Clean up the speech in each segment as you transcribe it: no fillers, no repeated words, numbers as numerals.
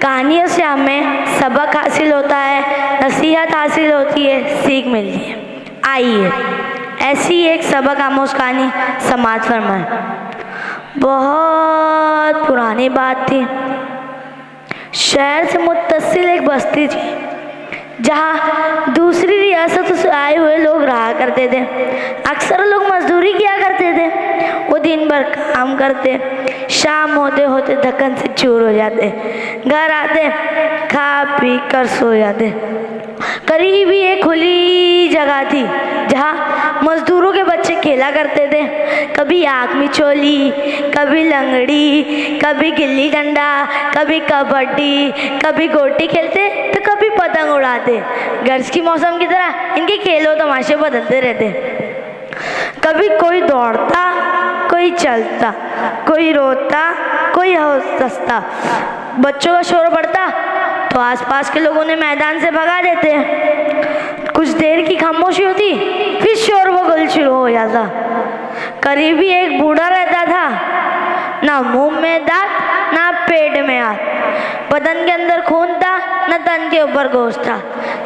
कहानियों से हमें सबक हासिल होता है, नसीहत हासिल होती है, सीख मिलती है। आइए ऐसी एक सबक आमोज कहानी समाज फरमाए। बहुत पुरानी बात थी। शहर से मुत्तसिल एक बस्ती थी जहाँ दूसरी रियासतों से आए हुए लोग रहा करते थे। अक्सर लोग मजदूरी किया करते थे। वो दिन भर काम करते, शाम होते होते थकन से चूर हो जाते, घर आते खा पी कर सो जाते। करीब ही एक खुली जगह थी जहाँ मजदूरों के बच्चे खेला करते थे। कभी आँख मिचोली, कभी लंगड़ी, कभी गिल्ली डंडा, कभी कबड्डी, कभी गोटी खेलते तो कभी पतंग उड़ाते। गर्ज की मौसम की तरह इनके खेलों तमाशे बदलते रहते। कभी कोई दौड़ता, कोई चलता, कोई रोता, कोई हंसता। बच्चों का शोर बढ़ता तो आसपास के लोग उन्हें मैदान से भगा देते। कुछ देर की खामोशी होती, फिर शोर बगल शुरू हो जाता। करीबी एक बूढ़ा रहता था, ना मुंह में दांत ना पेट में हाथ, बदन के अंदर खून था ना तन के ऊपर गोश्त था,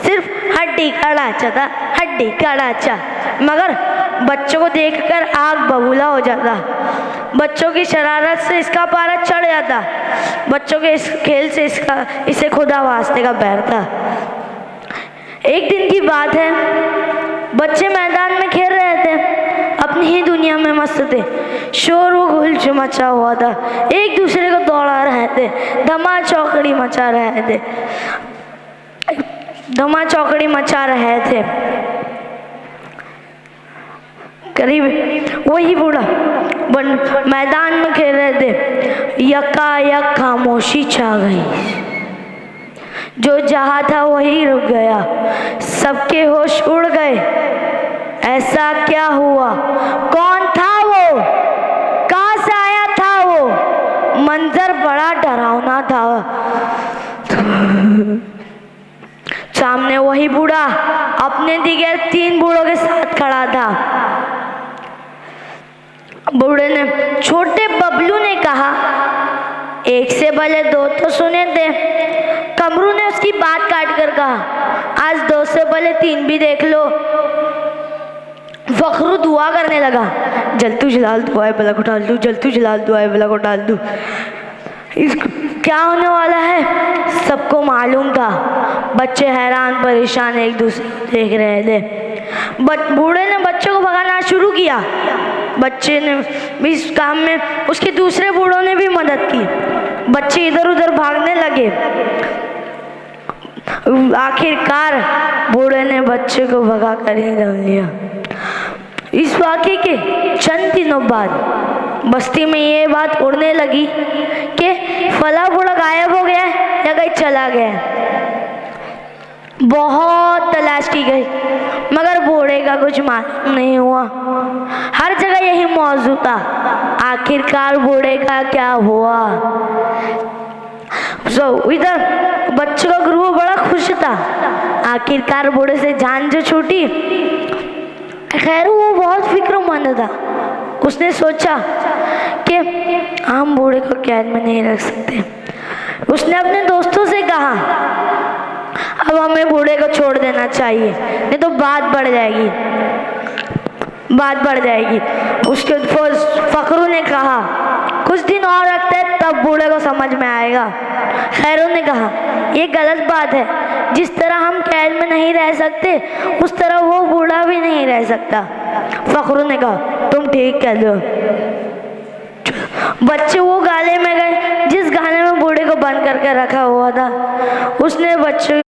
सिर्फ हड्डी का ढांचा था, हड्डी का ढांचा। मगर बच्चों को देखकर आग बबूला हो जाता। बच्चों की शरारत से इसका पारा चढ़ जाता। बच्चों के इस खेल से इसे खुदा वास्ते का बैर था। एक दिन की बात है, बच्चे मैदान में खेल रहे थे, अपनी ही दुनिया में मस्त थे। शोर व गुल मचा हुआ था, एक दूसरे को दौड़ा रहे थे, धमा चौकड़ी मचा रहे थे, धमा चौकड़ी मचा रहे थे। करीब वही बूढ़ा मैदान में खेल रहे थे। यकायक खामोशी छा गई। जो जहाँ था वही रुक गया। सबके होश उड़ गए। ऐसा क्या हुआ? कौन था वो? कहाँ से आया था वो? मंजर बड़ा डरावना था। सामने वही बूढ़ा अपने दिगर 3 बूढ़ों के साथ खड़ा था। बूढ़े ने, छोटे बबलू ने कहा, एक से भले 2 तो सुने थे। कमरू ने उसकी बात काट कर कहा, आज 2 से भले 3 भी देख लो। फखरू दुआ करने लगा, जल्तू जलाल दुआए बला को डाल दूँ, जल्तू जलाल दुआए बला को डाल दूँ। क्या होने वाला है सबको मालूम था। बच्चे हैरान परेशान एक दूसरे को देख रहे थे। बूढ़े ने बच्चों को भगाना शुरू किया। बच्चे ने भी इस काम में, उसके दूसरे बूढ़ों ने भी मदद की। बच्चे इधर उधर भागने लगे। आखिरकार बूढ़े ने बच्चे को भगा कर ही दम लिया। इस वाक़े के चंद दिनों बाद बस्ती में ये बात उड़ने लगी कि फला बूढ़ा गायब हो गया या कहीं चला गया। बहुत तलाश की गई मगर बूढ़े का कुछ मालूम नहीं हुआ। हर जगह यही मौजूद था। आखिरकार बूढ़े का क्या हुआ? इधर बच्चों का ग्रुप बड़ा खुश था। आखिरकार बूढ़े से जान जो छूटी। खैर वो बहुत फिक्रमंद था। उसने सोचा कि हम बूढ़े को कैद में नहीं रख सकते। उसने अपने दोस्तों से कहा, अब हमें बूढ़े को छोड़ देना चाहिए, नहीं तो बात बढ़ जाएगी, बात बढ़ जाएगी। उसके फखरू ने कहा, कुछ दिन और रखते हैं तब बूढ़े को समझ में आएगा। खैरू ने कहा, ये गलत बात है। जिस तरह हम कैद में नहीं रह सकते उस तरह वो बूढ़ा भी नहीं रह सकता। फखरू ने कहा, तुम ठीक कह दो। बच्चे वो गाले में गए जिस गाने में बूढ़े को बंद करके रखा हुआ था। उसने बच्चे